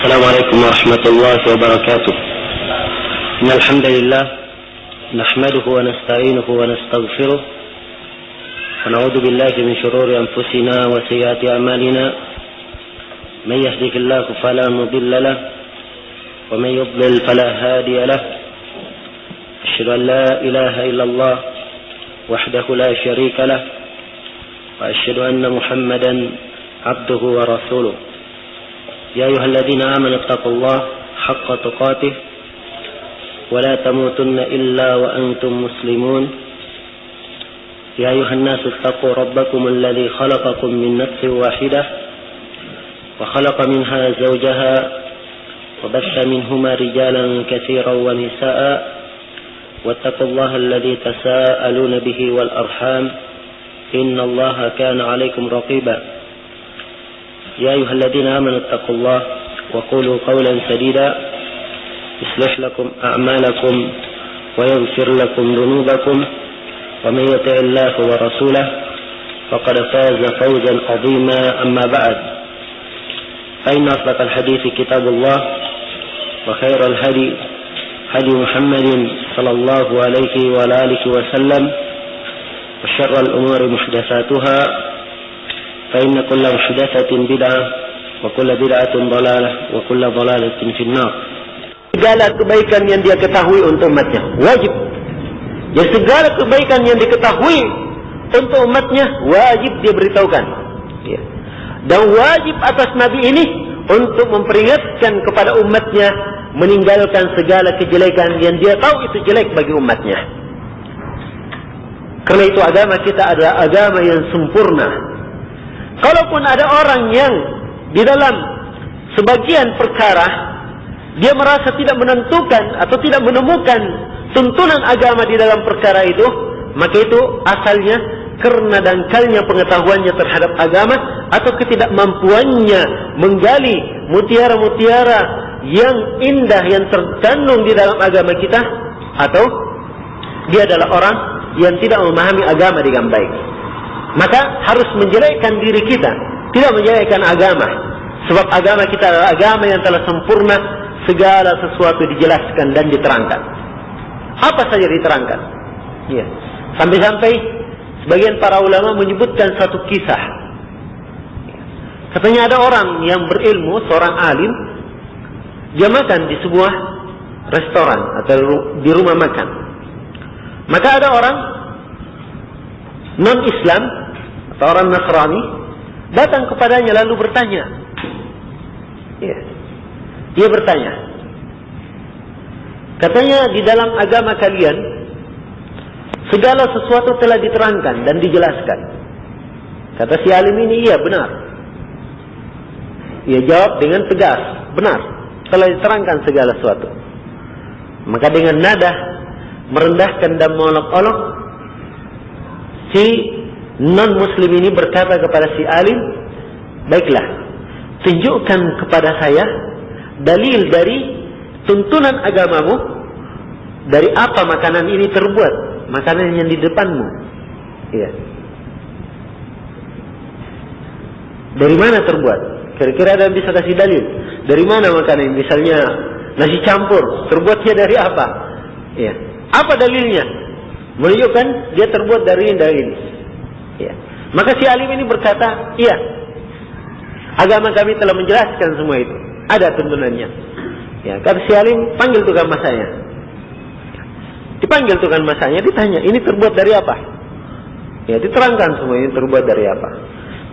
السلام عليكم ورحمة الله وبركاته. إن الحمد لله نحمده ونستعينه ونستغفره ونعوذ بالله من شرور أنفسنا وسيئات أعمالنا. من يهده الله فلا مضل له ومن يضلل فلا هادي له. أشهد أن لا إله إلا الله وحده لا شريك له وأشهد أن محمدا عبده ورسوله. يا أيها الذين آمنوا اتقوا الله حق تقاته ولا تموتن إلا وأنتم مسلمون. يا أيها الناس اتقوا ربكم الذي خلقكم من نفس واحدة وخلق منها زوجها وبث منهما رجالا كثيرا ونساء واتقوا الله الذي تساءلون به والأرحام إن الله كان عليكم رقيبا. يا أيها الذين آمنوا اتقوا الله وقولوا قولا سديدا يصلح لكم أعمالكم ويغفر لكم ذنوبكم ومن يطع الله ورسوله فقد فاز فوزا عظيما. أما بعد فإن أصدق الحديث كتاب الله وخير الهدي هدي محمد صلى الله عليه وآله وسلم وشر الأمور محدثاتها فإن كل محدثة بدعة وكل بدعة ضلالة وكل ضلالة في النار. Segala kebaikan yang dia ketahui untuk umatnya wajib. Ya, segala kebaikan yang diketahui untuk umatnya wajib dia beritahukan. Ya. Dan wajib atas Nabi ini untuk memperingatkan kepada umatnya meninggalkan segala kejelekan yang dia tahu itu jelek bagi umatnya. Karena itu agama kita adalah agama yang sempurna. Kalaupun ada orang yang di dalam sebagian perkara dia merasa tidak menentukan atau tidak menemukan tuntunan agama di dalam perkara itu, maka itu asalnya karena dangkalnya pengetahuannya terhadap agama atau ketidakmampuannya menggali mutiara-mutiara yang indah yang terkandung di dalam agama kita, atau dia adalah orang yang tidak memahami agama dengan baik. Maka harus menjelekkan diri kita, tidak menjelekkan agama. Sebab agama kita adalah agama yang telah sempurna, segala sesuatu dijelaskan dan diterangkan. Apa saja diterangkan. Ya. Sampai-sampai sebagian para ulama menyebutkan satu kisah. Katanya ada orang yang berilmu, seorang alim, dia makan di sebuah restoran atau di rumah makan. Maka ada orang non-Islam atau orang Nasrani datang kepadanya lalu bertanya. Ya. Dia bertanya. Katanya di dalam agama kalian segala sesuatu telah diterangkan dan dijelaskan. Kata si alim ini, iya benar. Ia jawab dengan tegas, benar. Telah diterangkan segala sesuatu. Maka dengan nada merendahkan dan mengolok-olok, si non-muslim ini berkata kepada si alim, baiklah, tunjukkan kepada saya dalil dari tuntunan agamamu, dari apa makanan ini terbuat, makanan yang di depanmu. Ya. Dari mana terbuat? Kira-kira ada yang bisa kasih dalil? Dari mana makanan? Misalnya nasi campur, terbuatnya dari apa? Ya. Apa dalilnya? Menunjukkan dia terbuat dari ini. Ya. Maka si alim ini berkata, iya, agama kami telah menjelaskan semua itu. Ada tuntunannya. Ya, kata si alim, panggil tukang masaknya. Dipanggil tukang masaknya, ditanya, ini terbuat dari apa? Ya, diterangkan semua ini terbuat dari apa.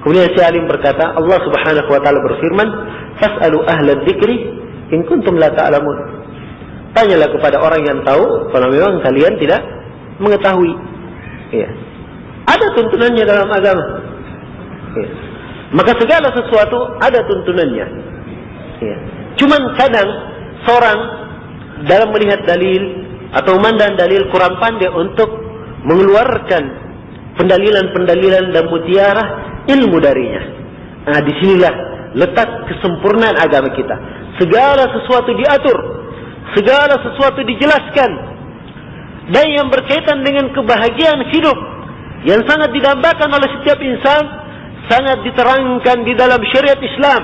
Kemudian si alim berkata, Allah Subhanahu wa taala berfirman, "Fas'alu ahla dzikri in kuntum la ta'lamun." Tanyalah kepada orang yang tahu kalau memang kalian tidak mengetahui. Ya. Ada tuntunannya dalam agama. Ya. Maka segala sesuatu ada tuntunannya. Ya. Cuman kadang seorang dalam melihat dalil atau memandang dalil kurang pandai untuk mengeluarkan pendalilan-pendalilan dan mutiara ilmu darinya. Nah, disinilah letak kesempurnaan agama kita. Segala sesuatu diatur, segala sesuatu dijelaskan, dan yang berkaitan dengan kebahagiaan hidup yang sangat didambakan oleh setiap insan sangat diterangkan di dalam syariat Islam.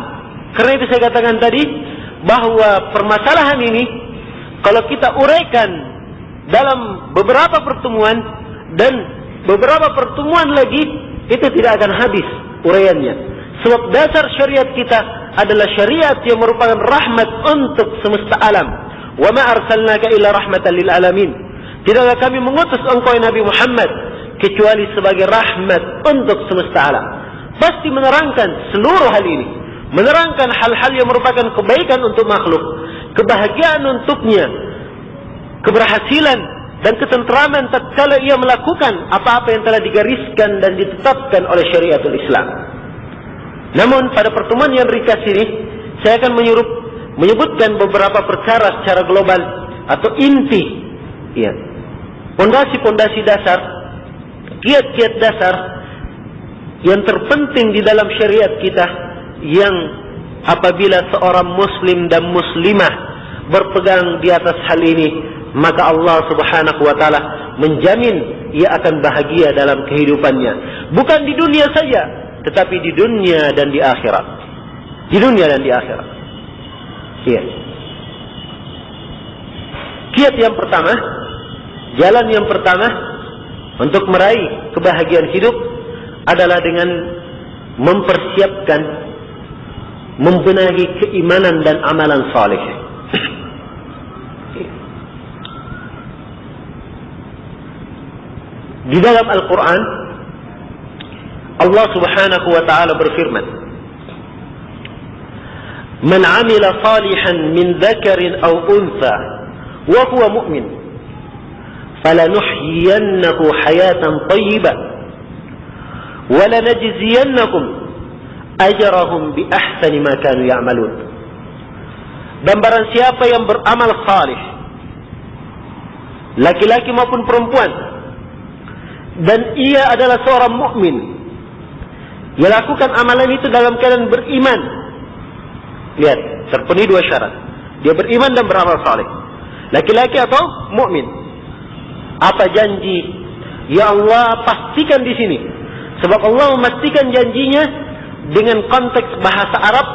Karena itu saya katakan tadi, bahwa permasalahan ini kalau kita uraikan dalam beberapa pertemuan dan beberapa pertemuan lagi, itu tidak akan habis uraiannya. Sebab dasar syariat kita adalah syariat yang merupakan rahmat untuk semesta alam. Wa ma arsalnaka illa rahmatan lil alamin. Tidaklah kami mengutus engkau Nabi Muhammad kecuali sebagai rahmat untuk semesta alam. Pasti menerangkan seluruh hal ini, menerangkan hal-hal yang merupakan kebaikan untuk makhluk, kebahagiaan untuknya, keberhasilan dan ketentraman tatkala ia melakukan apa-apa yang telah digariskan dan ditetapkan oleh syariatul Islam. Namun pada pertemuan yang ringkas ini, saya akan menyebutkan beberapa perkara secara global atau inti, ya, pondasi-pondasi dasar, kiat-kiat dasar yang terpenting di dalam syariat kita, yang apabila seorang muslim dan muslimah berpegang di atas hal ini, maka Allah Subhanahu wa taala menjamin ia akan bahagia dalam kehidupannya, bukan di dunia saja, tetapi di dunia dan di akhirat. Di dunia dan di akhirat. Iya. Kiat yang pertama, jalan yang pertama untuk meraih kebahagiaan hidup adalah dengan mempersiapkan, membenahi keimanan dan amalan saleh. Di dalam Al-Quran, Allah Subhanahu wa ta'ala berfirman, "Man 'amila salihan min dzakarin aw untha wa huwa mu'min, falanuhyiyannahu hayatan thayyibah wa lanajziyannahum ajrahum bi ahsani ma kanu ya'malun." Dan barang siapa yang beramal salih, laki-laki maupun perempuan, dan ia adalah seorang mukmin, ia lakukan amalan itu dalam keadaan beriman. Lihat, terpenuhi dua syarat. Dia beriman dan beramal saleh. Laki-laki atau mukmin. Apa janji? Ya Allah pastikan di sini. Sebab Allah memastikan janjinya dengan konteks bahasa Arab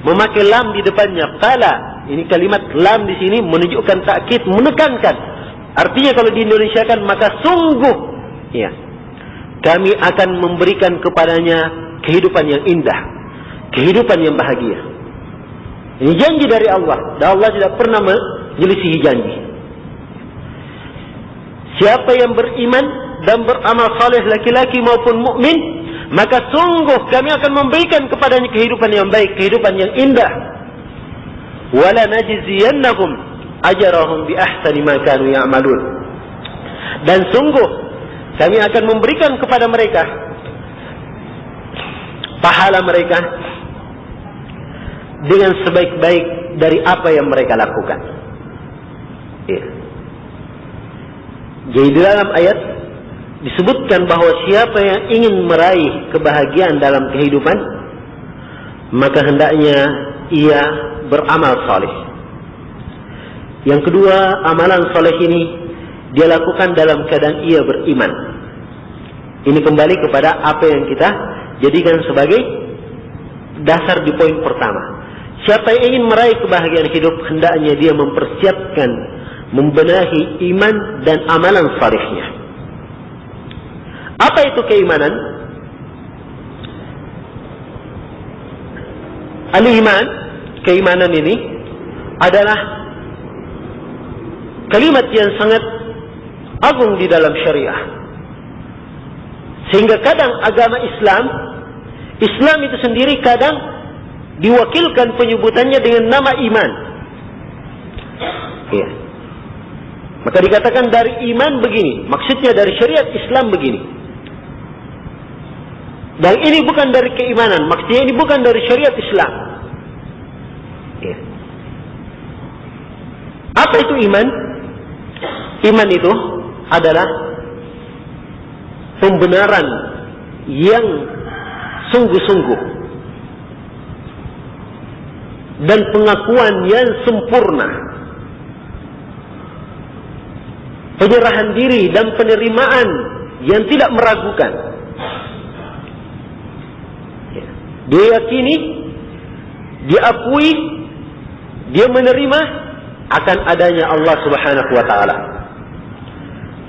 memakai lam di depannya. Fala. Ini kalimat lam di sini menunjukkan takkid, menekankan. Artinya kalau di Indonesia kan maka sungguh, ya, kami akan memberikan kepadanya kehidupan yang indah, kehidupan yang bahagia. Ini janji dari Allah, dan Allah tidak pernah menyelisihi janji. Siapa yang beriman dan beramal saleh, laki-laki maupun mukmin, maka sungguh kami akan memberikan kepadanya kehidupan yang baik, kehidupan yang indah. Wala najziyannahum ajrahum bi ahsani ma kanu ya'malun. Dan sungguh kami akan memberikan kepada mereka pahala mereka dengan sebaik-baik dari apa yang mereka lakukan. Ya. Jadi di dalam ayat disebutkan bahwa siapa yang ingin meraih kebahagiaan dalam kehidupan, maka hendaknya ia beramal saleh. Yang kedua, amalan saleh ini dia lakukan dalam keadaan ia beriman. Ini kembali kepada apa yang kita jadikan sebagai dasar di poin pertama. Siapa yang ingin meraih kebahagiaan hidup, hendaknya dia mempersiapkan, membenahi iman dan amalan salehnya. Apa itu keimanan? Al-iman, keimanan ini adalah kalimat yang sangat agung di dalam syariah. Sehingga kadang agama Islam itu sendiri kadang diwakilkan penyebutannya dengan nama iman. Ya. Maka dikatakan dari iman begini, maksudnya dari syariat Islam begini. Dan ini bukan dari keimanan, maksudnya ini bukan dari syariat Islam. Ya. Apa itu iman? Iman itu adalah pembenaran yang sungguh-sungguh dan pengakuan yang sempurna, penyerahan diri dan penerimaan yang tidak meragukan. Dia yakini, diakui dia menerima akan adanya Allah Subhanahu wa taala.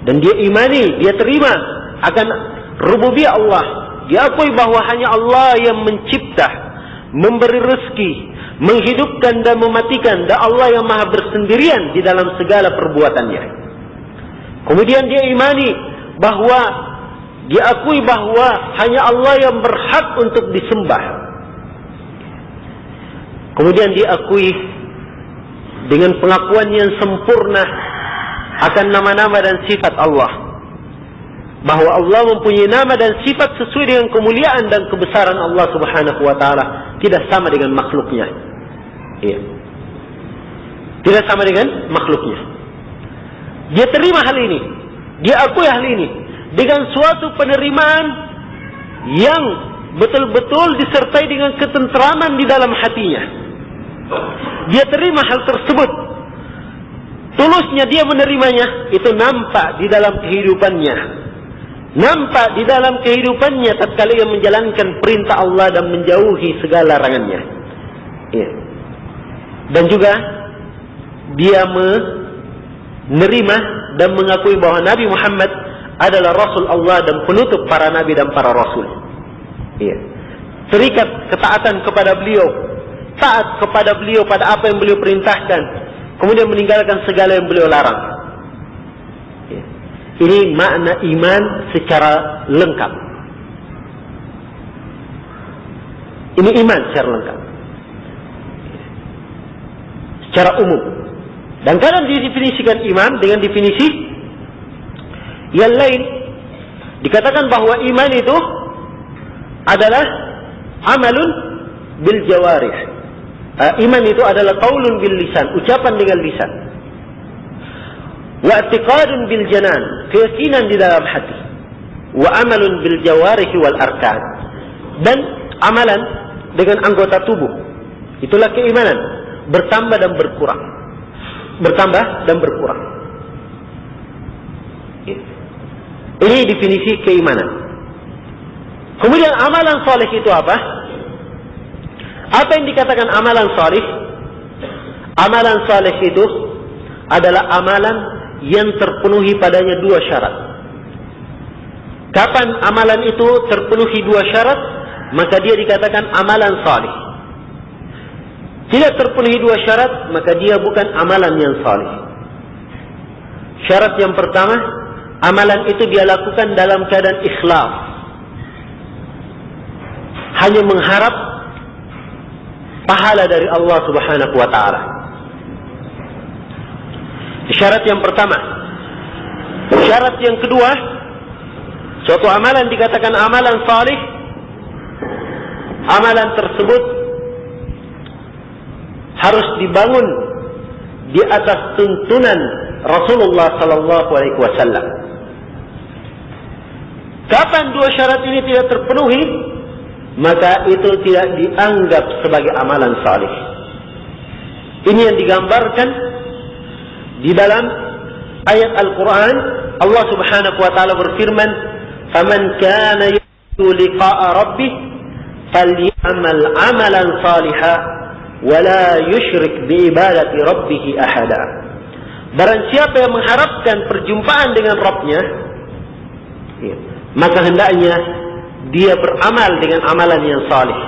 Dan dia imani, dia terima akan rububiyah Allah. Dia akui bahwa hanya Allah yang mencipta, memberi rezeki, menghidupkan dan mematikan, dan Allah yang maha bersendirian di dalam segala perbuatannya. Kemudian dia imani bahwa dia akui bahwa hanya Allah yang berhak untuk disembah. Kemudian dia akui dengan pengakuan yang sempurna akan nama-nama dan sifat Allah, bahwa Allah mempunyai nama dan sifat sesuai dengan kemuliaan dan kebesaran Allah Subhanahu wa taala, tidak sama dengan makhluknya. Iya. Tidak sama dengan makhluknya. Dia terima hal ini, dia akui hal ini dengan suatu penerimaan yang betul-betul disertai dengan ketentraman di dalam hatinya. Dia terima hal tersebut. Tulusnya dia menerimanya, itu nampak di dalam kehidupannya. Nampak di dalam kehidupannya tatkala ia menjalankan perintah Allah dan menjauhi segala larangannya. Ya. Dan juga dia menerima dan mengakui bahwa Nabi Muhammad adalah Rasul Allah dan penutup para Nabi dan para Rasul. Ya. Terikat ketaatan kepada beliau, taat kepada beliau pada apa yang beliau perintahkan, kemudian meninggalkan segala yang beliau larang. Ya. Ini makna iman secara lengkap. Ini iman secara lengkap, secara umum. Dan kadang didefinisikan iman dengan definisi yang lain. Dikatakan bahwa iman itu adalah amalun bil jawarih. Iman itu adalah qaulun bil lisan, ucapan dengan lisan. Wa i'tiqadun bil janan, keyakinan di dalam hati. Wa amalun bil jawarih wal arkan, dan amalan dengan anggota tubuh. Itulah keimanan, bertambah dan berkurang. Bertambah dan berkurang. Ini definisi keimanan. Kemudian amalan saleh itu apa? Apa yang dikatakan amalan saleh? Amalan saleh itu adalah amalan yang terpenuhi padanya dua syarat. Kapan amalan itu terpenuhi dua syarat, maka dia dikatakan amalan saleh. Tidak terpenuhi dua syarat, maka dia bukan amalan yang saleh. Syarat yang pertama, amalan itu dia lakukan dalam keadaan ikhlas, hanya mengharap pahala dari Allah Subhanahu wa taala. Syarat yang pertama. Syarat yang kedua, suatu amalan dikatakan amalan salih, amalan tersebut harus dibangun di atas tuntunan Rasulullah sallallahu alaihi wasallam. Kapan dua syarat ini tidak terpenuhi, maka itu tidak dianggap sebagai amalan salih. Ini yang digambarkan di dalam ayat Al-Quran. Allah Subhanahu wa taala berfirman, "Faman kana yarju liqa'a rabbih falyamal 'amalan salihan wa la yusyrik bi ibadati rabbih ahada." Barang siapa yang mengharapkan perjumpaan dengan Rabb-nya, maka hendaknya dia beramal dengan amalan yang salih,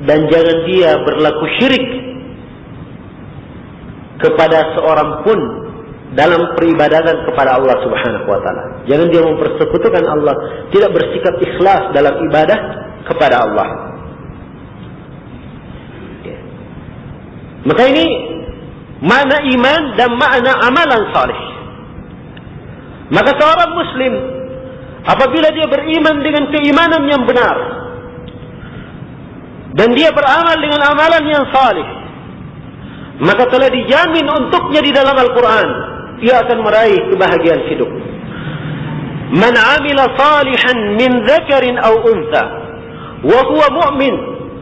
dan jangan dia berlaku syirik kepada seorang pun dalam peribadatan kepada Allah Subhanahu wa taala. Jangan dia mempersekutukan Allah, tidak bersikap ikhlas dalam ibadah kepada Allah. Maka ini makna iman dan makna amalan salih. Maka seorang muslim apabila dia beriman dengan keimanan yang benar dan dia beramal dengan amalan yang salih, maka telah dijamin untuknya di dalam Al-Quran, ia akan meraih kebahagiaan hidup. Man amila salihan min dzakarin aw untha wa huwa mu'min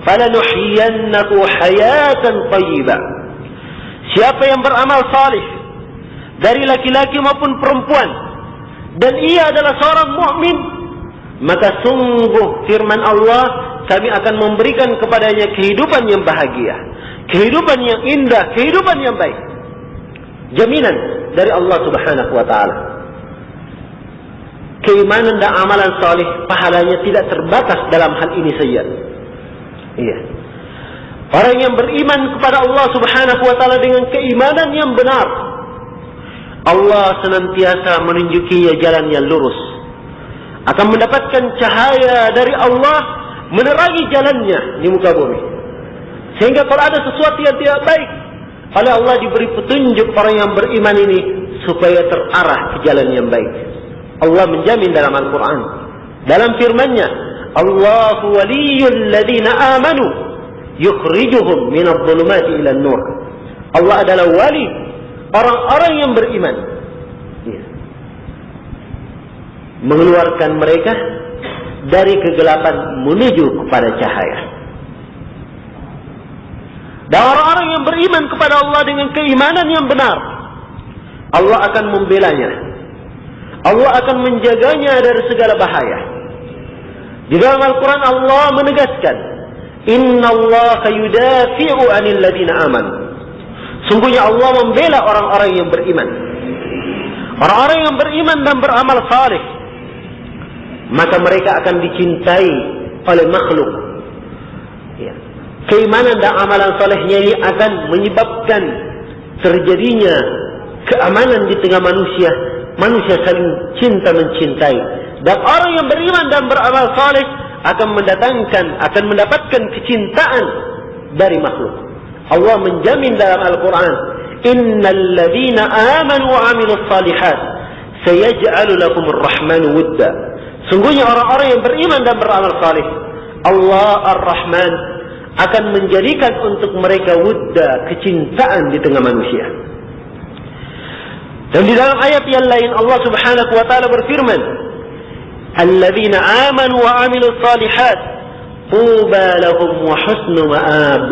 falanuhyiyannahu hayatan thayyibah. Siapa yang beramal salih dari laki-laki maupun perempuan dan ia adalah seorang mukmin, maka sungguh firman Allah, kami akan memberikan kepadanya kehidupan yang bahagia. kehidupan yang indah, kehidupan yang baik. Jaminan dari Allah Subhanahu wa taala. Keimanan dan amalan salih pahalanya tidak terbatas dalam hal ini saja. Iya. Orang yang beriman kepada Allah Subhanahu wa taala dengan keimanan yang benar, Allah senantiasa menunjukinya jalan yang lurus. Akan mendapatkan cahaya dari Allah menerangi jalannya di muka bumi. Sehingga kalau ada sesuatu yang tidak baik, oleh Allah diberi petunjuk orang yang beriman ini supaya terarah ke jalan yang baik. Allah menjamin dalam Al-Quran, dalam firman-Nya, Allahu waliyul ladzina amanu yukhrijuhum minadh dhulumati ilan nur. Allah adalah wali orang-orang yang beriman, mengeluarkan mereka dari kegelapan menuju kepada cahaya. Dan orang-orang yang beriman kepada Allah dengan keimanan yang benar, Allah akan membelanya. Allah akan menjaganya dari segala bahaya. Di dalam Al-Quran Allah menegaskan, Inna Allah yudafi'u 'anil ladzina amanu. Sungguhnya Allah membela orang-orang yang beriman. Orang-orang yang beriman dan beramal saleh, maka mereka akan dicintai oleh makhluk. Ya. Keimanan dan amalan salehnya ini akan menyebabkan terjadinya keamanan di tengah manusia. Manusia saling cinta mencintai. Dan orang yang beriman dan beramal saleh akan mendapatkan kecintaan dari makhluk. Allah menjamin dalam Al-Quran, Innal ladzina amanu wa 'amilus shalihat sayaj'alu lakumur rahmanu wudda. Sungguhnya orang-orang yang beriman dan beramal saleh, Allah Ar-Rahman akan menjadikan untuk mereka wudda, kecintaan di tengah manusia. Dan di dalam ayat yang lain Allah Subhanahu wa taala berfirman, Alladzina amanu wa 'amilus shalihat tuba lahum wa husnu ma'ab.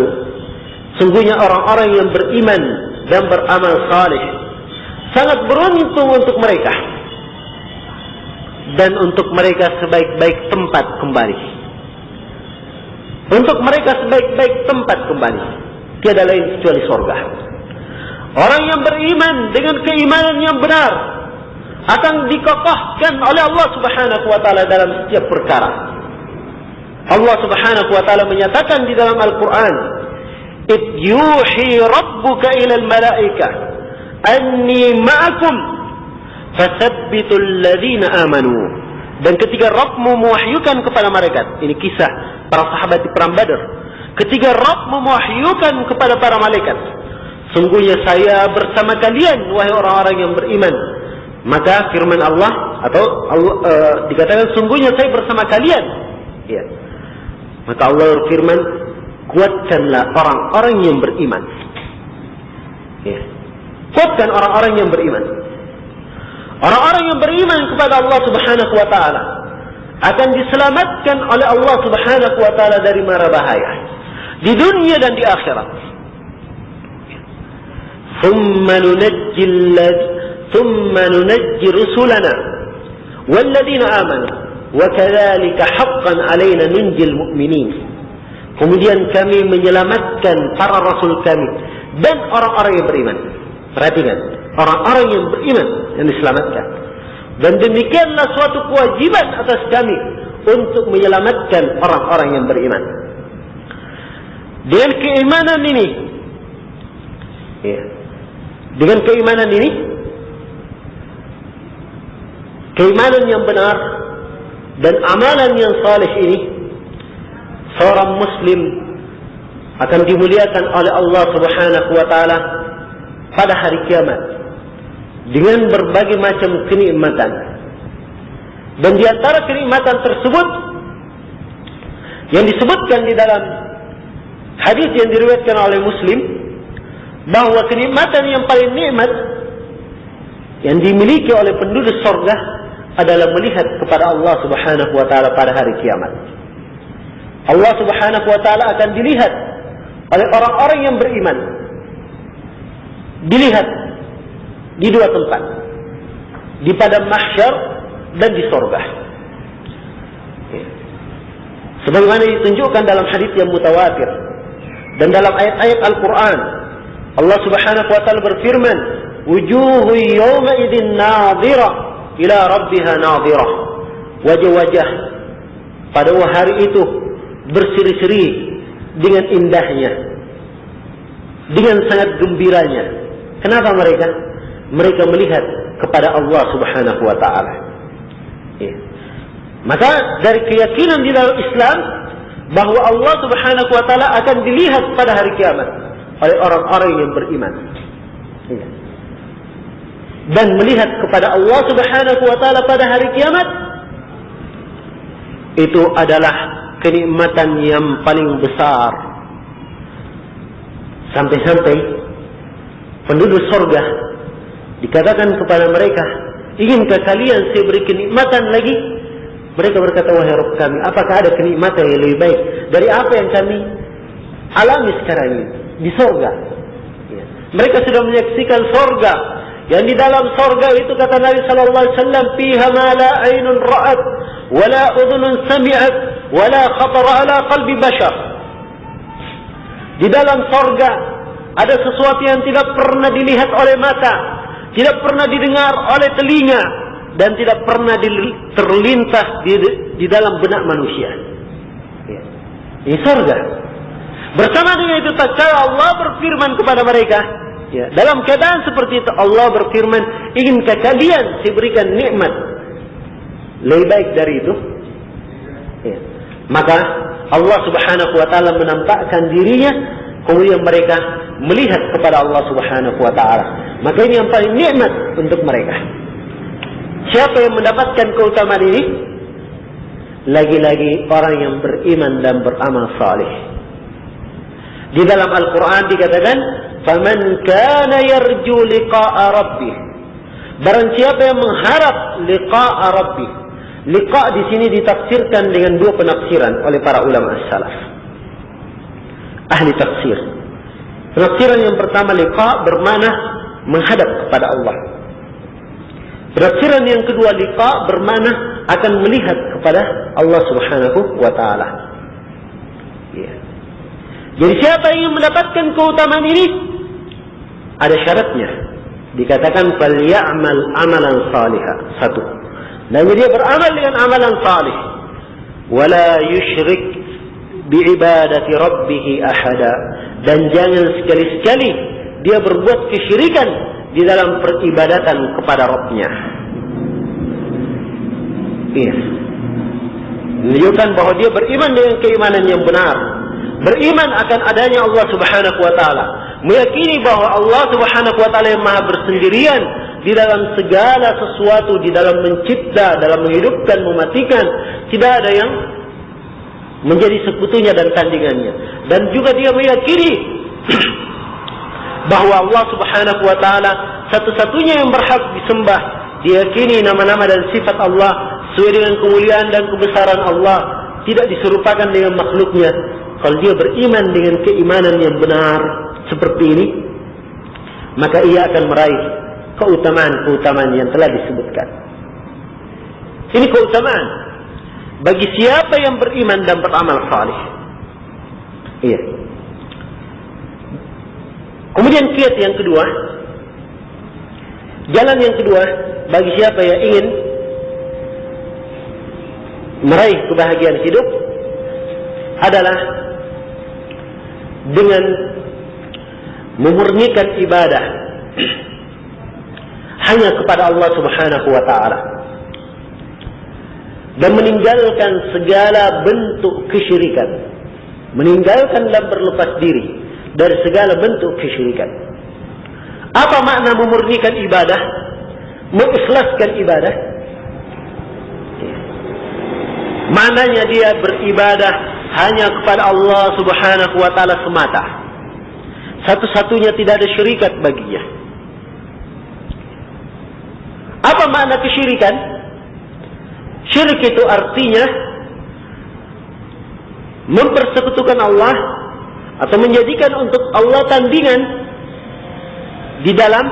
Sungguhnya orang-orang yang beriman dan beramal saleh sangat beruntung untuk mereka dan untuk mereka sebaik-baik tempat kembali. Untuk mereka sebaik-baik tempat kembali, tiada lain kecuali surga. Orang yang beriman dengan keimanan yang benar akan dikokohkan oleh Allah Subhanahu wa taala dalam setiap perkara. Allah Subhanahu wa taala menyatakan di dalam Al-Qur'an, "Id yuhi rabbuka ilal malaikah anni ma'akum fasabbitul ladzina amanu." Dan ketika Rabbmu mewahyukan kepada malaikat, ini kisah para sahabat di perang Badar. Ketika Rabbmu mewahyukan kepada para malaikat, sungguhnya saya bersama kalian wahai orang-orang yang beriman. Maka firman Allah atau dikatakan sungguhnya saya bersama kalian. Ya. Maka Allah berfirman, kuatkanlah orang-orang yang beriman. Ya. Kuatkan orang-orang yang beriman. Orang-orang yang beriman kepada Allah Subhanahu wa taala akan diselamatkan oleh Allah Subhanahu wa taala dari mara bahaya di dunia dan di akhirat. Thumma nunajji rusulana walladzina amanu wa kadzalika haqqan 'alaina nunjil mu'minin. Kemudian kami menyelamatkan para rasul kami dan orang-orang yang beriman. Perhatikan, orang-orang yang beriman yang diselamatkan. Dan demikianlah suatu kewajiban atas kami untuk menyelamatkan orang-orang yang beriman. Dengan keimanan ini, ya, dengan keimanan ini, keimanan yang benar dan amalan yang saleh ini, seorang muslim akan dimuliakan oleh Allah Subhanahu wa taala pada hari kiamat dengan berbagai macam kenikmatan. Dan di antara kenikmatan tersebut yang disebutkan di dalam hadis yang diriwayatkan oleh Muslim, bahwa kenikmatan yang paling nikmat yang dimiliki oleh penduduk surga adalah melihat kepada Allah Subhanahu wa taala pada hari kiamat. Allah Subhanahu wa taala akan dilihat oleh orang-orang yang beriman. Dilihat di dua tempat, di padang mahsyar dan di surga. Sebagaimana ditunjukkan dalam hadis yang mutawatir Dan dalam ayat-ayat Al-Quran, Allah Subhanahu wa Ta'ala berfirman, "Wujuhu yawma idzin nadhirah ila rabbiha nadhirah." Wajah-wajah pada hari itu berseri-seri dengan indahnya, dengan sangat gembiranya. Kenapa mereka? Mereka melihat kepada Allah Subhanahu wa Ta'ala. Ya. Maka dari keyakinan di dalam Islam bahwa Allah Subhanahu wa Ta'ala akan dilihat pada hari kiamat oleh orang-orang yang beriman. Ya. Dan melihat kepada Allah Subhanahu wa Ta'ala pada hari kiamat itu adalah kenikmatan yang paling besar. Sampai-sampai penduduk surga dikatakan kepada mereka, "Inginkah kalian saya beri kenikmatan lagi?" Mereka berkata, "Wahai Rabb kami, apakah ada kenikmatan yang lebih baik dari apa yang kami alami sekarang ini di surga?" Ya. Mereka sudah menyaksikan surga, yang di dalam surga itu kata Nabi sallallahu alaihi wasallam, "Fiha ma la 'ainun ra'at wa la udhunun sami'at wa la khatara ala qalbi bashar." Di dalam surga ada sesuatu yang tidak pernah dilihat oleh mata, tidak pernah didengar oleh telinga, dan tidak pernah terlintas di dalam benak manusia. Ya. Ini surga. Bersama dengan itu tatkala Allah berfirman kepada mereka, ya, dalam keadaan seperti itu Allah berfirman, "Inginkah kalian saya berikan nikmat lebih baik dari itu?" Ya. Maka Allah Subhanahu wa Ta'ala menampakkan dirinya, kemudian mereka melihat kepada Allah Subhanahu wa Ta'ala. Maka ini yang paling nikmat untuk mereka. Siapa yang mendapatkan keutamaan ini? Lagi-lagi orang yang beriman dan beramal saleh. Di dalam Al-Quran dikatakan, "Faman kana yarju liqa'a rabbih." Barang siapa yang mengharap liqa'a rabbih. Liqa' di sini ditafsirkan dengan dua penafsiran oleh para ulama as-salaf, ahli tafsir. Penafsiran yang pertama, liqa' bermakna menghadap kepada Allah. Penafsiran yang kedua, liqa' bermakna akan melihat kepada Allah Subhanahu wa Ta'ala. Ya. Jadi siapa yang mendapatkan keutamaan ini? Ada syaratnya. Dikatakan falya'mal amalan salihah. Satu. Dan dia beramal dengan amalan salih. Wala yusyrik bi'ibadati rabbih ahada. Dan jangan sekali-sekali dia berbuat kesyirikan di dalam peribadatan kepada Rabb-Nya. Iya. Menunjukkan bahwa dia beriman dengan keimanan yang benar. Beriman akan adanya Allah Subhanahu wa Ta'ala. Meyakini bahwa Allah Subhanahu wa Ta'ala yang maha bersendirian di dalam segala sesuatu, di dalam mencipta, dalam menghidupkan, mematikan. Tidak ada yang menjadi sekutunya dan tandingannya. Dan juga dia meyakini bahwa Allah Subhanahu wa Ta'ala satu-satunya yang berhak disembah. Diyakini nama-nama dan sifat Allah sesuai dengan kemuliaan dan kebesaran Allah, tidak diserupakan dengan makhluknya. Kalau dia beriman dengan keimanan yang benar seperti ini, maka ia akan meraih keutamaan-keutamaan yang telah disebutkan. Ini keutamaan bagi siapa yang beriman dan beramal salih. Iya. Kemudian kiat yang kedua, jalan yang kedua bagi siapa yang ingin meraih kebahagiaan hidup adalah dengan memurnikan ibadah hanya kepada Allah Subhanahu wa Ta'ala dan meninggalkan segala bentuk kesyirikan, meninggalkan dan berlepas diri dari segala bentuk kesyirikan. Apa makna memurnikan ibadah, mengikhlaskan ibadah? Maknanya dia beribadah hanya kepada Allah Subhanahu wa Ta'ala semata. Satu-satunya, tidak ada syirikat baginya. Apa makna kesyirikan? Syirik itu artinya mempersekutukan Allah atau menjadikan untuk Allah tandingan di dalam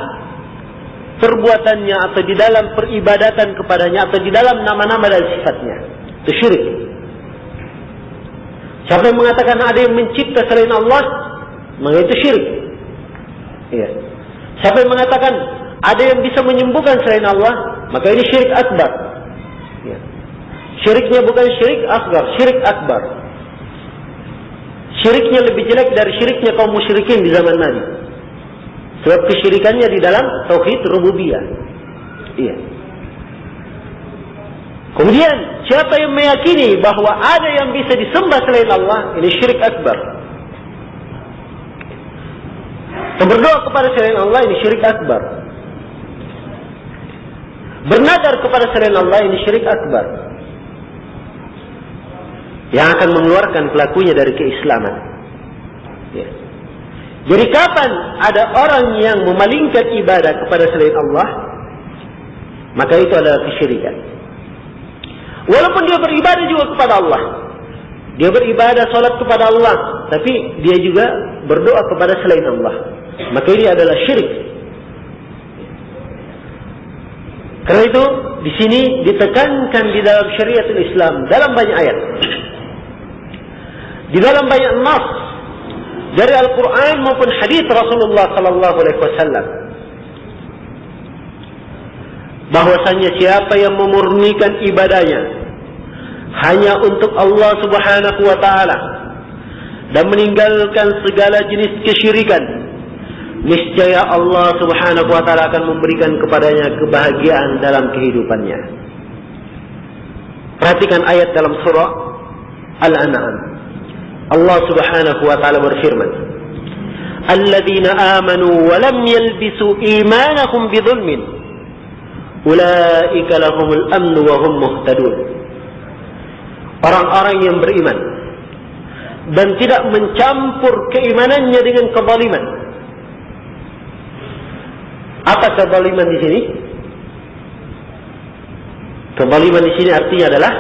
perbuatannya atau di dalam peribadatan kepadanya atau di dalam nama-nama dan sifatnya. Itu syirik. Siapa yang mengatakan ada yang mencipta selain Allah, maka itu syirik. Iya. Siapa yang mengatakan ada yang bisa menyembuhkan selain Allah, maka ini syirik akbar. Iya. Syiriknya bukan syirik asgar, syirik akbar. Syiriknya lebih jelek dari syiriknya kaum musyrikin di zaman Nabi. Sebab kesyirikannya di dalam tauhid rububiyah. Iya. Kemudian siapa yang meyakini bahwa ada yang bisa disembah selain Allah, ini syirik akbar. Berdoa kepada selain Allah, ini syirik akbar. Bernadar kepada selain Allah, ini syirik akbar, yang akan mengeluarkan pelakunya dari keislaman. Ya. Jadi kapan ada orang yang memalingkan ibadah kepada selain Allah, maka itu adalah kesyirikan. Walaupun dia beribadah juga kepada Allah, dia beribadah salat kepada Allah, tapi dia juga berdoa kepada selain Allah, maka ini adalah syirik. Karena itu di sini ditekankan di dalam syariatul Islam dalam banyak ayat, di dalam banyak nas dari Al-Quran maupun hadis Rasulullah Sallallahu Alaihi Wasallam, bahwasanya siapa yang memurnikan ibadahnya hanya untuk Allah Subhanahu wa taala dan meninggalkan segala jenis kesyirikan, niscaya Allah Subhanahu wa taala akan memberikan kepadanya kebahagiaan dalam kehidupannya. Perhatikan ayat dalam surah Al-An'am. Allah Subhanahu wa taala berfirman, "Alladzina amanu wa lam yalbisu imanahum bidzulmin, ulaika lahumul amnu wa hum muhtadun." Orang-orang yang beriman dan tidak mencampur keimanannya dengan kezaliman. Apa kezaliman di sini? Kezaliman di sini artinya adalah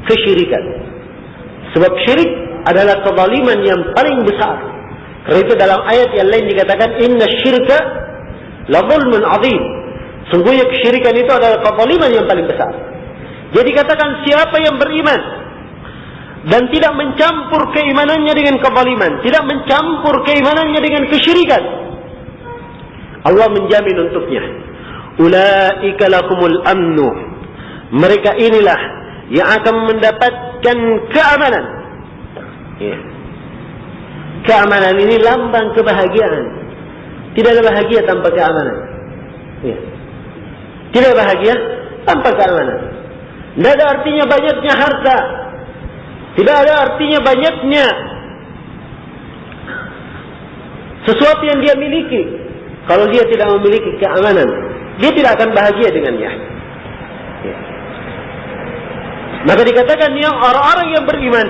kesyirikan. Sebab syirik adalah kezaliman yang paling besar. Karena itu dalam ayat yang lain dikatakan inna syirka la zulmun azim. Sungguhnya kesyirikan itu adalah kezaliman yang paling besar. Jadi katakan siapa yang beriman dan tidak mencampur keimanannya dengan kezaliman, tidak mencampur keimanannya dengan kesyirikan, Allah menjamin untuknya, ulaika lahumul amnu, mereka inilah yang akan mendapatkan keamanan. Ya. Keamanan ini lambang kebahagiaan. Tidak ada bahagia tanpa keamanan. Ya. Tidak bahagia tanpa keamanan. Tidak ada artinya banyaknya harta. Tidak ada artinya banyaknya sesuatu yang dia miliki. Kalau dia tidak memiliki keamanan, dia tidak akan bahagia dengannya. Ya. Maka dikatakan yang orang-orang yang beriman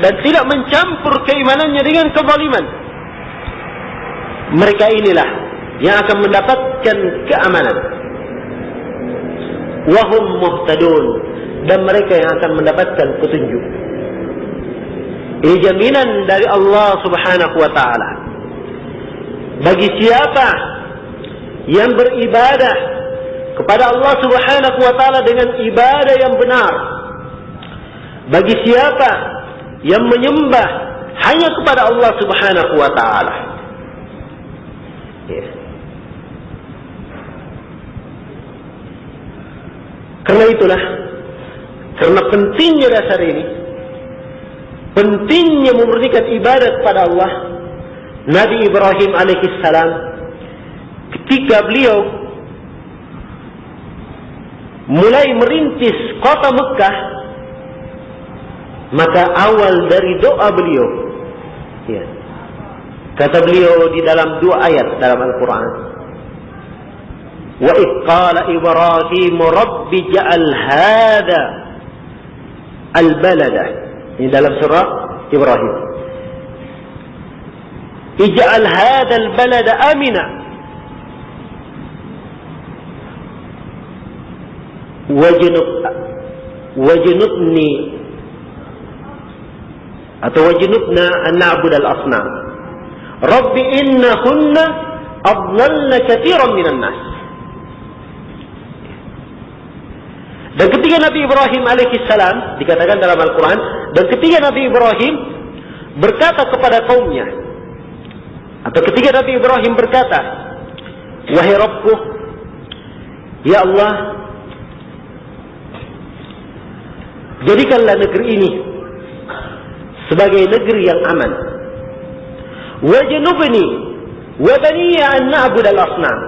dan tidak mencampur keimanannya dengan kezaliman, mereka inilah yang akan mendapatkan keamanan. Wahum muhtadun, dan mereka yang akan mendapatkan petunjuk. Ini jaminan dari Allah Subhanahu wa taala bagi siapa yang beribadah kepada Allah Subhanahu wa taala dengan ibadah yang benar. Bagi siapa yang menyembah hanya kepada Allah Subhanahu wa taala. Ya. Karena itulah, karena pentingnya dasar ini, pentingnya memurnikan ibadah kepada Allah, Nabi Ibrahim alaihissalam ketika beliau mulai merintis kota Mekah, maka awal dari doa beliau, ya, kata beliau di dalam dua ayat dalam Al-Quran, wa idh qala Ibrahim rabbi ja'al hadha al-balada, ini dalam surah Ibrahim, ij'al hadha al-balada amina wajnubni atau wajnubna an na'bud al-asnam rabbi innahunna adlalna katsiran minan nas. Dan ketika Nabi Ibrahim alaihissalam, dikatakan dalam Al-Quran, dan ketika Nabi Ibrahim berkata kepada kaumnya, Atau ketika Nabi Ibrahim berkata, wahai Rabbku, ya Allah, jadikanlah negeri ini sebagai negeri yang aman. Wajnubni wa baniya an na'budal asnam.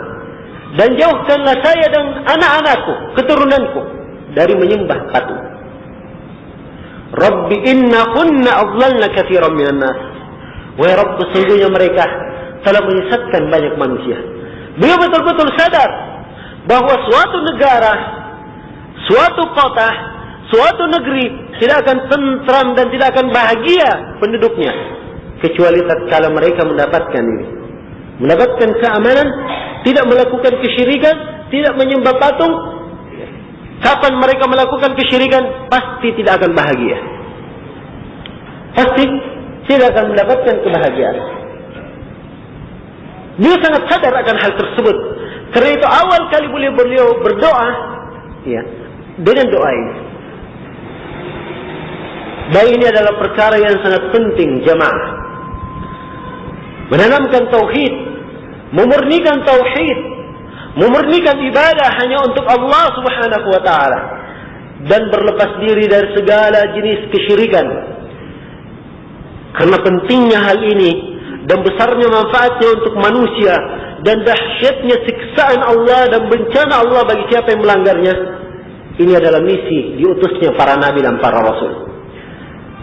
Dan jauhkanlah saya dan anak-anakku, keturunanku dari menyembah patung. Rabbi innahunna adlalna katsiran minan nas. Wahai Rabb, sesungguhnya mereka telah menyesatkan banyak manusia. Beliau betul-betul sadar bahwa suatu negara, suatu kota, suatu negeri tidak akan tentram dan tidak akan bahagia penduduknya kecuali tatkala mereka mendapatkan ini, mendapatkan keamanan, tidak melakukan kesyirikan, tidak menyembah patung. Kapan mereka melakukan kesyirikan, pasti tidak akan bahagia. Pasti tidak akan mendapatkan kebahagiaan. Dia sangat sadar akan hal tersebut. Karena itu awal kali beliau berdoa, ya, dengan doa ini. Dan ini adalah perkara yang sangat penting, jamaah. Menanamkan tauhid, memurnikan tauhid, memurnikan ibadah hanya untuk Allah Subhanahu wa taala dan berlepas diri dari segala jenis kesyirikan. Karena pentingnya hal ini dan besarnya manfaatnya untuk manusia dan dahsyatnya siksaan Allah dan bencana Allah bagi siapa yang melanggarnya. Ini adalah misi diutusnya para nabi dan para rasul.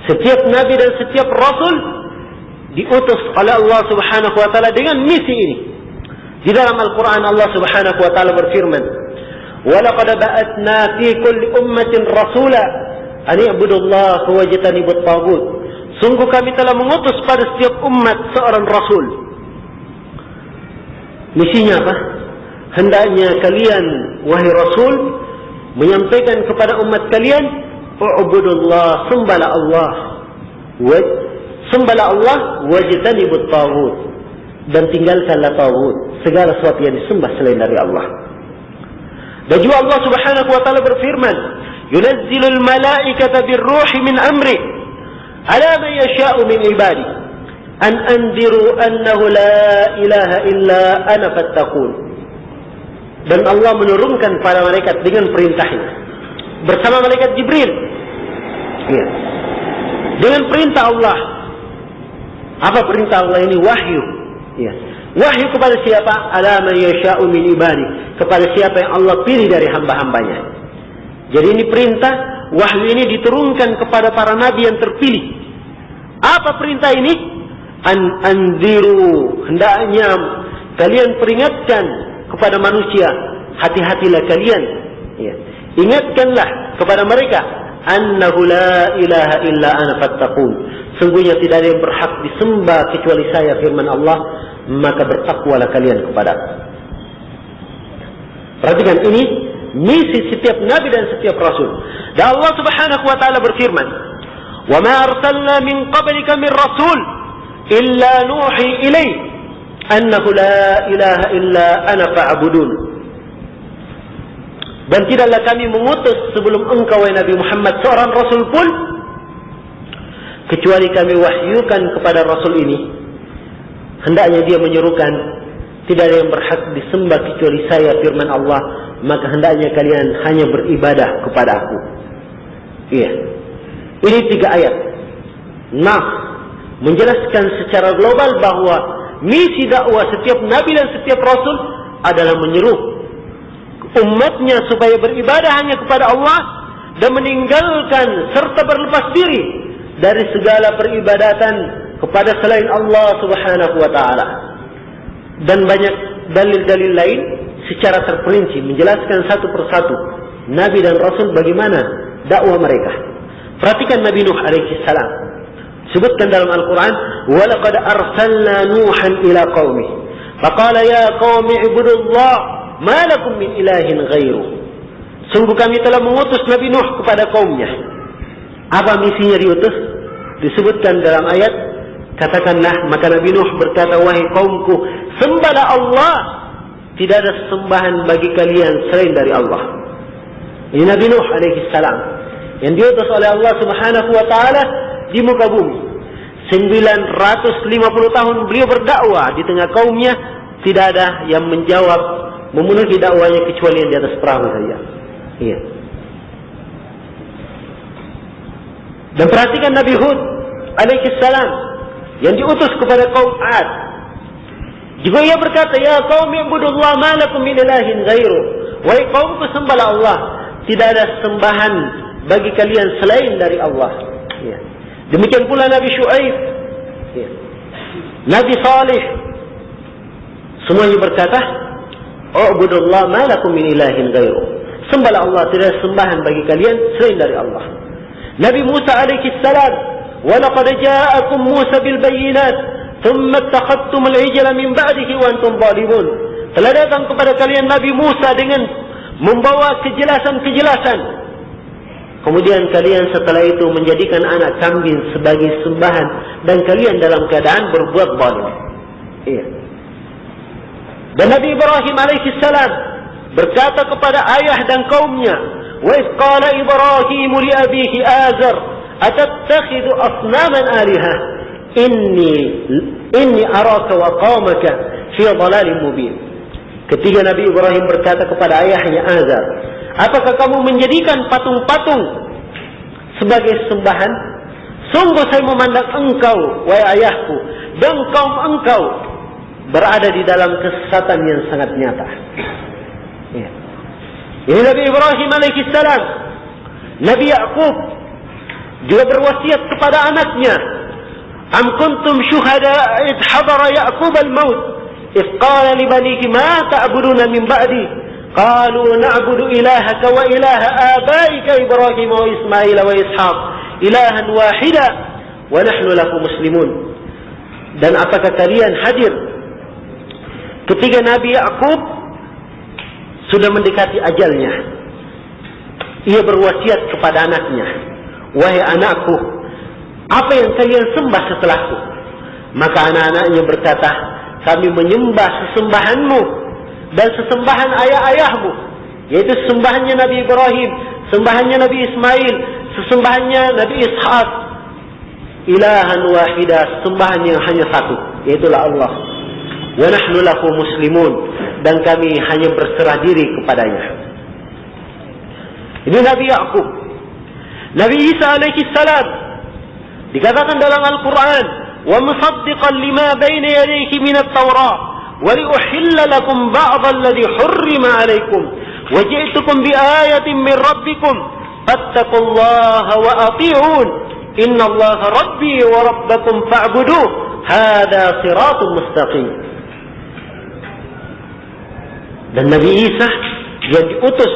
Setiap nabi dan setiap rasul diutus oleh Allah Subhanahu wa taala dengan misi ini. Di dalam Al-Quran Allah Subhanahu wa taala berfirman, "Wa laqad ba'atsna fi kulli ummatin rasula an i'budu Allah wa wajtanibut taghut." Sungguh kami telah mengutus pada setiap umat seorang rasul. Misinya apa? Hendaknya kalian, wahai rasul, menyampaikan kepada umat kalian, "U'budullah, sembahlah Allah. Sembahlah Allah, wajtanibut taghut." Dan tinggalkanlah taghut, segala sesuatu yang disembah selain dari Allah. Dan juga Allah Subhanahu wa taala berfirman, "Yunazzilul malaikata birruhi min amri ala man yasha'u min ibadi an anziru annahu la ilaha illa ana fattaqun." Dan Allah menurunkan para malaikat dengan perintahnya bersama malaikat Jibril, ya, dengan perintah Allah. Apa perintah Allah ini? Wahyu. Ya. Wahyu kepada siapa? Ala man yasha'u min ibadi, kepada siapa yang Allah pilih dari hamba-hambanya. Jadi ini perintah, wahyu ini diturunkan kepada para nabi yang terpilih. Apa perintah ini? Anziru, hendaknya kalian peringatkan kepada manusia, hati-hatilah kalian, ya. Ingatkanlah kepada mereka, annahu la ilaha illa ana fattaqun. Sungguhnya tidak ada yang berhak disembah kecuali saya, firman Allah, maka bertakwalah kalian kepada. Perhatikan, ini misi setiap nabi dan setiap rasul. Dan Allah Subhanahu wa taala berfirman, "Wa ma arsalna min qablika min rasul illa nuhi ilaihi annahu la ilaha illa ana fa'budun." Dan tidaklah kami mengutus sebelum engkau, wahai Nabi Muhammad, seorang rasul pun kecuali kami wahyukan kepada rasul ini, hendaknya dia menyerukan, tidak ada yang berhak disembah kecuali saya, firman Allah, maka hendaknya kalian hanya beribadah kepada aku. Iya. Ini 3 ayat. Nah, menjelaskan secara global bahwa misi dakwah setiap nabi dan setiap rasul adalah menyeru umatnya supaya beribadah hanya kepada Allah dan meninggalkan serta berlepas diri dari segala peribadatan kepada selain Allah Subhanahu wa taala. Dan banyak dalil-dalil lain secara terperinci menjelaskan satu persatu nabi dan rasul bagaimana dakwah mereka. Perhatikan Nabi Nuh alaihi salam. Sebutkan dalam Al-Quran, "Wa laqad arsalna Nuhan ila qaumihi faqala ya qaumi ibudullah ma lakum min ilahin ghairuh." Sungguh kami telah mengutus Nabi Nuh kepada kaumnya. Apa misinya diutus? Disebutkan dalam ayat, katakanlah, maka Nabi Nuh berkata, "Wahai kaumku, sembahlah Allah, tidak ada sembahan bagi kalian selain dari Allah." Ini Nabi Nuh alaihi salam yang diutus oleh Allah Subhanahu wa taala di muka bumi. 950 tahun beliau berdakwah di tengah kaumnya, tidak ada yang menjawab, memenuhi dakwahnya kecuali yang di atas perahu saja. Iya. Dan perhatikan Nabi Hud alaihissalam yang diutus kepada kaum Ad. Juga ia berkata, ya qaum ibudullah ma lakum min ilahin ghairu. Wahai kaumku, sembahlah Allah, tidak ada sembahan bagi kalian selain dari Allah. Ya. Demikian pula Nabi Syuaib, ya. Nabi Salih, semuanya berkata, "Ubudullah ma lakum min ilahin ghairu." Sembahlah Allah, tidak ada sembahan bagi kalian selain dari Allah. Nabi Musa alaihi salam, "Wa laqad ja'akum Musa bil bayyinat, thumma ittakhadtum al-ijla min ba'dihi wa antum zalimun." Telah datang kepada kalian Nabi Musa dengan membawa kejelasan-kejelasan. Kemudian kalian setelah itu menjadikan anak kambing sebagai sembahan dan kalian dalam keadaan berbuat zalim. Iya. Dan Nabi Ibrahim alaihi salam berkata kepada ayah dan kaumnya, "Wa idh qala Ibrahim li abihi Azar, atattakhidhu asnaman alihah? Inni araka wa qaumaka fi dhalalin mubin." Ketika Nabi Ibrahim berkata kepada ayahnya Azar, "Apakah kamu menjadikan patung-patung sebagai sembahan? Sungguh saya memandang engkau, wahai ayahku, dan kaum engkau berada di dalam kesesatan yang sangat nyata." Ya. Ini Nabi Ibrahim alaihissalam. Nabi Ya'qub juga berwasiat kepada anaknya, "Am kuntum syuhada id hadara Ya'qub al-maut, id qala li banihi ma ta'buduna min ba'di? Qalu na'budu ilahaka wa ilaha abaika Ibrahim wa Ismail wa Ishaq ilahan wahida wa nahnu lahu muslimun." Dan apakah kalian hadir ketika Nabi Ya'qub sudah mendekati ajalnya? Ia berwasiat kepada anaknya, "Wahai anakku, apa yang kalian sembah setelahku?" Maka anak-anaknya berkata, "Kami menyembah sesembahanmu dan sesembahan ayah-ayahmu, yaitu sembahannya Nabi Ibrahim, sembahannya Nabi Ismail, sesembahannya Nabi Ishaq, ilahan wahida, sembahan yang hanya satu, yaitulah Allah. Wa nahnu lahu muslimun, dan kami hanya berserah diri kepadanya." Ini Nabi Ya'qub. Nabi Isa alaihi salam dikatakan dalam Al-Quran, "Wa musaddiqan lima baina yadayhi min at-Taurah, wa liuhilla lakum ba'd alladhi hurrima alaykum, wa ji'tukum bi ayatin min rabbikum, fattaqullaha wa ati'un, innallaha rabbi wa rabbakum fa'buduh, hadha siratun mustaqim." Dan Nabi Isa yang diutus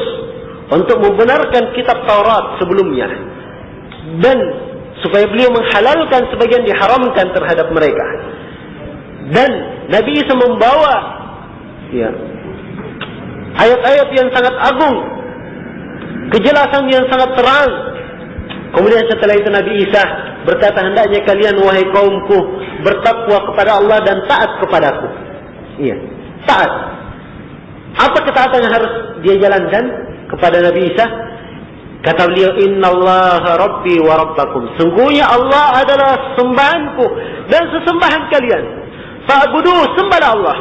untuk membenarkan kitab Taurat sebelumnya, dan supaya beliau menghalalkan sebagian diharamkan terhadap mereka. Dan Nabi Isa membawa ayat-ayat yang sangat agung, kejelasan yang sangat terang. Kemudian setelah itu Nabi Isa berkata, "Hendaknya kalian wahai kaumku bertakwa kepada Allah dan taat kepadaku." Iya, taat. Apa ketaatan yang harus dia jalankan kepada Nabi Isa? Kata beliau, "Innallaha rabbi wa rabbakum." Sungguhnya Allah adalah sembahanku dan sesembahan kalian. Fa'budu, sembahlah Allah.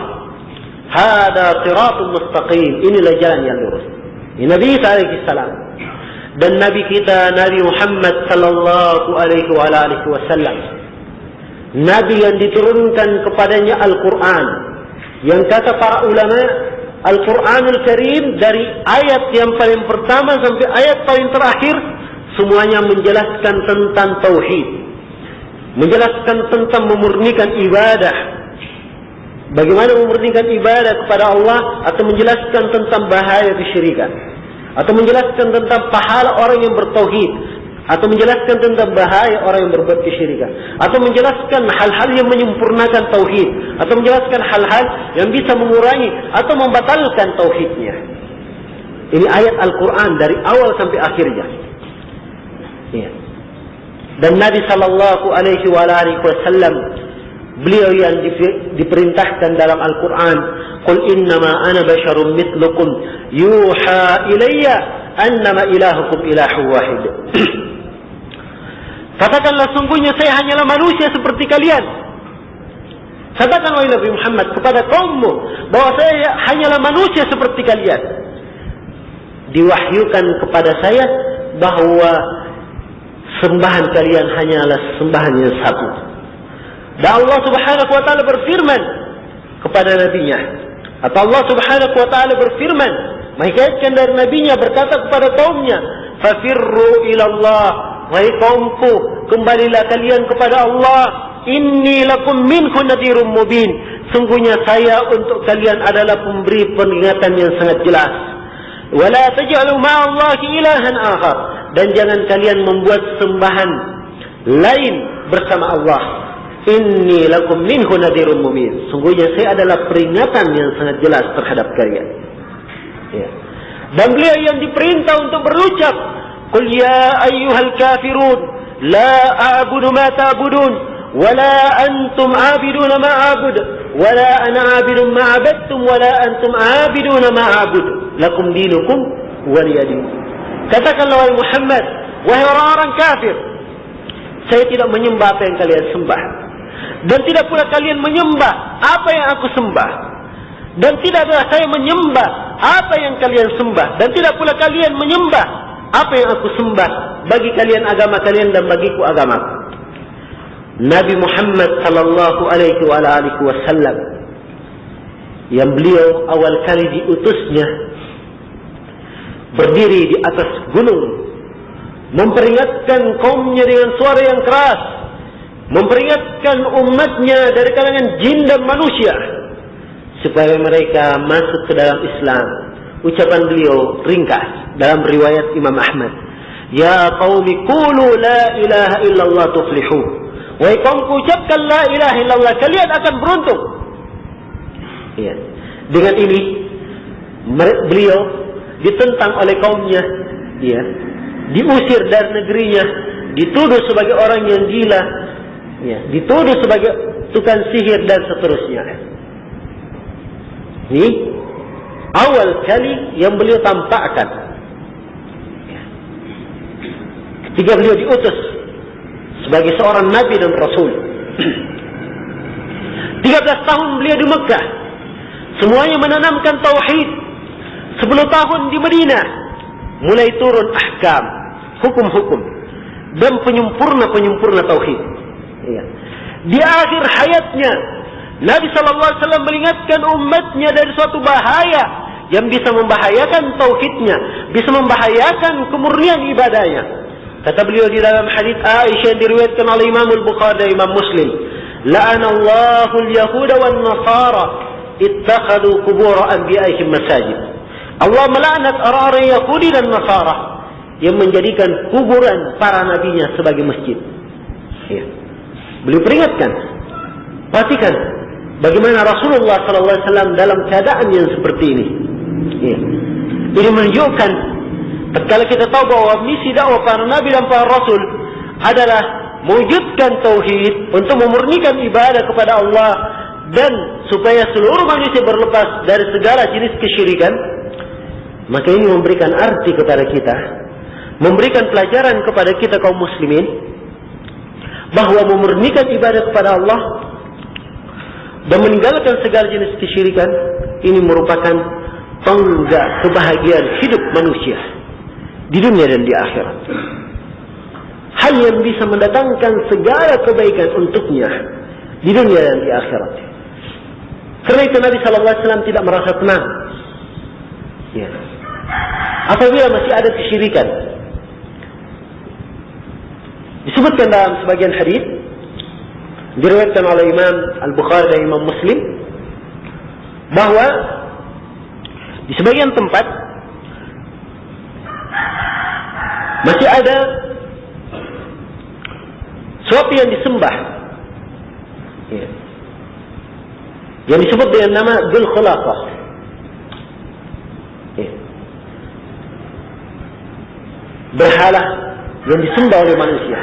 Hada siratul mustaqim. Inilah jalan yang lurus. Ini Nabi Isa alaihi salam. Dan Nabi kita Nabi Muhammad sallallahu alaihi wa alihi wasallam, Nabi yang diturunkan kepadanya Al-Quran, yang kata para ulama, Al-Quranul Karim dari ayat yang paling pertama sampai ayat paling terakhir semuanya menjelaskan tentang tauhid, menjelaskan tentang memurnikan ibadah, bagaimana memurnikan ibadah kepada Allah, atau menjelaskan tentang bahaya kesyirikan, atau menjelaskan tentang pahala orang yang bertauhid, atau menjelaskan tentang bahaya orang yang berbuat kesyirikan, atau menjelaskan hal-hal yang menyempurnakan tauhid, atau menjelaskan hal-hal yang bisa mengurangi atau membatalkan tauhidnya. Ini ayat Al-Quran dari awal sampai akhirnya. Ya. Dan Nabi sallallahu alaihi wasallam, beliau yang diperintahkan dalam Al-Quran, "Qul innama ana basyarum mithlukum yuha ilayya annama ilahukum ilahu wahid." Katakanlah sungguhnya saya hanyalah manusia seperti kalian. Katakan wahai Nabi Muhammad kepada kaummu bahwa saya hanyalah manusia seperti kalian. Diwahyukan kepada saya bahwa sembahan kalian hanyalah sembahan yang satu. Dan Allah Subhanahu wa taala berfirman kepada nabinya, atau Allah Subhanahu wa taala berfirman menghikayatkan dari nabinya berkata kepada kaumnya, "Fafirru ila Allah." Wahai kaumku, kembalilah kalian kepada Allah. Inni lakum minhu nadhirun mubin. Sungguhnya saya untuk kalian adalah pemberi peringatan yang sangat jelas. Wala taj'alu ma'allahi ilahan akhar. Dan jangan kalian membuat sembahan lain bersama Allah. Inni lakum minhu nadhirun mubin. Sungguhnya saya adalah peringatan yang sangat jelas terhadap kalian. Ya. Dan beliau yang diperintah untuk berucap, "Qul ya ayyuhal kafirun, la a'budu ma ta'budun, wa la antum 'abidun ma a'bud, wa la ana 'abidun ma 'abadtum, wa la antum 'abidun ma a'bud. Lakum dinukum waliya din." Katakanlah wahai Muhammad, wahai orang-orang kafir, saya tidak menyembah apa yang kalian sembah, dan tidak pula kalian menyembah apa yang aku sembah, dan tidaklah saya menyembah apa yang kalian sembah, dan tidak pula kalian menyembah apa yang aku sembah. Bagi kalian agama kalian dan bagiku agama. Nabi Muhammad sallallahu alaihi wasallam yang beliau awal kali diutusnya berdiri di atas gunung, memperingatkan kaumnya dengan suara yang keras, memperingatkan umatnya dari kalangan jin dan manusia supaya mereka masuk ke dalam Islam. Ucapan beliau ringkas dalam riwayat Imam Ahmad, "Ya qaumi qulu la ilaha illallah tuflihu." Wahai kaumku, ucapkan la ilaha illallah, kalian akan beruntung. Ya. Dengan ini beliau ditentang oleh kaumnya, ya, diusir dari negerinya, dituduh sebagai orang yang gila, ya, dituduh sebagai tukang sihir dan seterusnya. Ini awal kali yang beliau tampakkan ketika beliau diutus sebagai seorang nabi dan rasul. 13 tahun beliau di Mekah, semuanya menanamkan tauhid. 10 tahun di Madinah mulai turun ahkam, hukum-hukum dan penyempurna tauhid. Ya. Di akhir hayatnya Nabi SAW mengingatkan umatnya dari suatu bahaya yang bisa membahayakan tauhidnya, bisa membahayakan kemurnian ibadahnya. Kata beliau di dalam hadits Aisyah yang diriwayatkan oleh Imam Al-Bukhari dan Imam Muslim, "La'anallahu al-yahuda wan nasara ittakhadhu qubur anbiya'ihim masajid." Allah melaknat orang-orang Yahudi dan Nasara yang menjadikan kuburan para nabinya sebagai masjid. Ya. Beliau peringatkan, perhatikan bagaimana Rasulullah SAW dalam keadaan yang seperti ini. Ya. Ini menunjukkan tatkala kita tahu bahwa misi dakwah para nabi dan para rasul adalah mewujudkan tauhid untuk memurnikan ibadah kepada Allah dan supaya seluruh manusia berlepas dari segala jenis kesyirikan. Maka ini memberikan arti kepada kita, memberikan pelajaran kepada kita kaum muslimin, bahwa memurnikan ibadah kepada Allah dan meninggalkan segala jenis kesyirikan ini merupakan tonggak kebahagiaan hidup manusia di dunia dan di akhirat. Hal yang bisa mendatangkan segala kebaikan untuknya di dunia dan di akhirat. Karena itu Nabi SAW tidak merasa tenang, ya, apabila masih ada kesyirikan. Disebutkan dalam sebagian hadis diriwayatkan oleh Imam Al-Bukhari dan Imam Muslim bahwa di sebagian tempat masih ada sesuatu yang disembah, ya, yang disebut dengan nama Dzul Khulafah. Ya. Berhala yang disembah oleh manusia.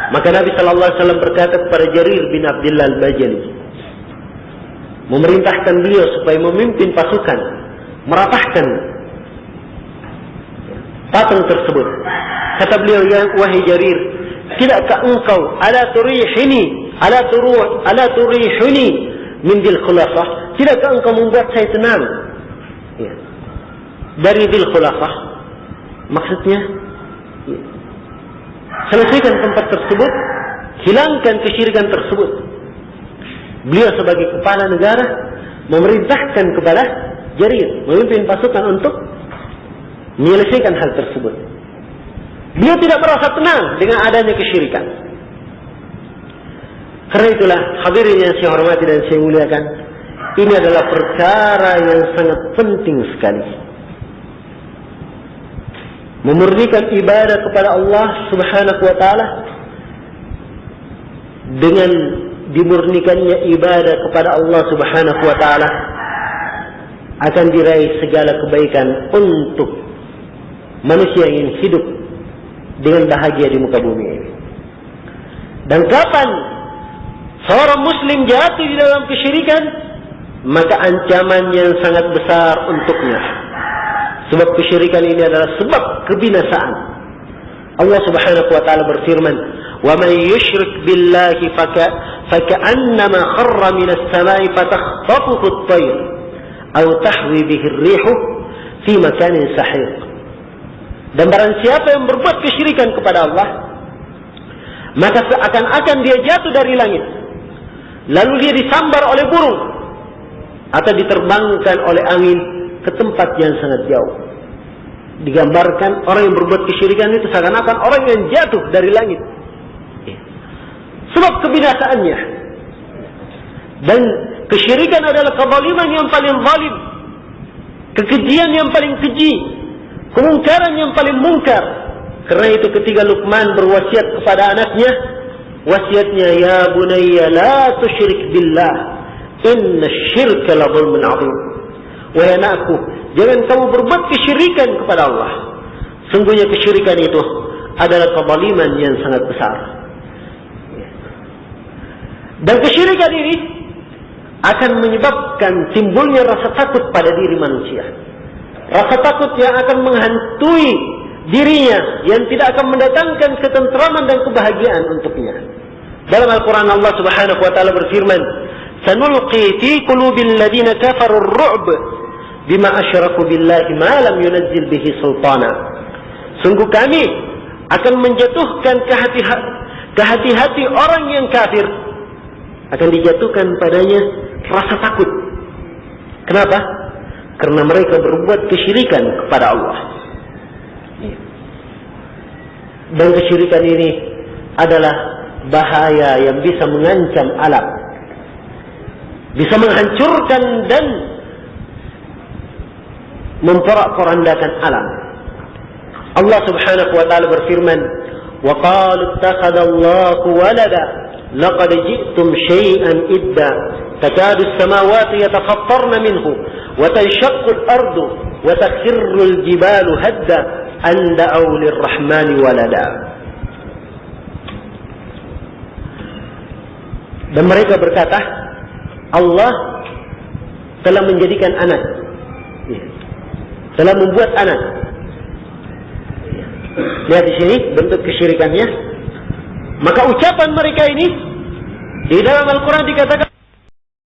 Maka Nabi SAW berkata kepada Jarir bin Abdullah Al-Bajali, memerintahkan beliau supaya memimpin pasukan merapahkan patung tersebut. Kata beliau, "Ya wahai Jarir, tidakkah engkau ala turihuni min dil khulasah, tidakkah engkau membuat saya tenang ya, dari dil khulasah? Maksudnya ya, selesaikan tempat tersebut, hilangkan kesyirikan tersebut. Beliau sebagai kepala negara memerintahkan kepada Jarir memimpin pasukan untuk menyelesaikan hal tersebut. Beliau tidak merasa tenang dengan adanya kesyirikan. Karena itulah, hadirin yang saya hormati dan saya muliakan, ini adalah perkara yang sangat penting sekali. Memurnikan ibadah kepada Allah Subhanahu wa taala, dengan dimurnikannya ibadah kepada Allah Subhanahu wa taala akan diraih segala kebaikan untuk manusia yang hidup dengan bahagia di muka bumi ini. Dan kapan seorang muslim jatuh di dalam kesyirikan, maka ancaman yang sangat besar untuknya. Sebab kesyirikan ini adalah sebab kebinasaan. Allah Subhanahu wa taala berfirman, "Wa man yusyrik billahi faka'annama kharra minas samai fatakhtafuhu at-tayr aw tahwi bihi ar-rihu fi makanin sahiq." Dan barang siapa yang berbuat kesyirikan kepada Allah, maka seakan-akan dia jatuh dari langit, lalu dia disambar oleh burung atau diterbangkan oleh angin ke tempat yang sangat jauh. Digambarkan orang yang berbuat kesyirikan itu seakan-akan orang yang jatuh dari langit. Sebab kebinasaannya. Dan kesyirikan adalah kezaliman yang paling zalim, kekejian yang paling keji, kemungkaran yang paling mungkar. Karena itu ketika Luqman berwasiat kepada anaknya, wasiatnya, "Ya bunayya la tusyrik billah, inna syirka la zulmun 'adzim." Wahai anakku, jangan kamu berbuat kesyirikan kepada Allah. Sungguhnya kesyirikan itu adalah kezaliman yang sangat besar. Dan kesyirikan ini akan menyebabkan timbulnya rasa takut pada diri manusia. Rasa takut yang akan menghantui dirinya, yang tidak akan mendatangkan ketentraman dan kebahagiaan untuknya. Dalam Al-Quran Allah Subhanahu wa taala berfirman, "Sanulqi fi qulubil ladina kafaru ar-ru'b bima asyraku billahi ma lam yunazzil bihi sultana." Sungguh kami akan menjatuhkan ke hati-hati orang yang kafir, akan dijatuhkan padanya rasa takut. Kenapa? Karena mereka berbuat kesyirikan kepada Allah. Dan kesyirikan ini adalah bahaya yang bisa mengancam alam, bisa menghancurkan dan memporak-porandakan alam. Allah Subhanahu wa taala berfirman, "Wa qalu ittakhadallahu walada laqad ji'tum syai'an idda takadu as-samawati yatafattarna minhu wa tanshaqqu al-ardu wa takhirru al-jibalu hadda an da'u lir-rahmani walada." Dan mereka berkata, Allah telah menjadikan anak, telah membuat anak. Lihat di sini bentuk kesyirikannya. Maka ucapan mereka ini di dalam Al-Quran dikatakan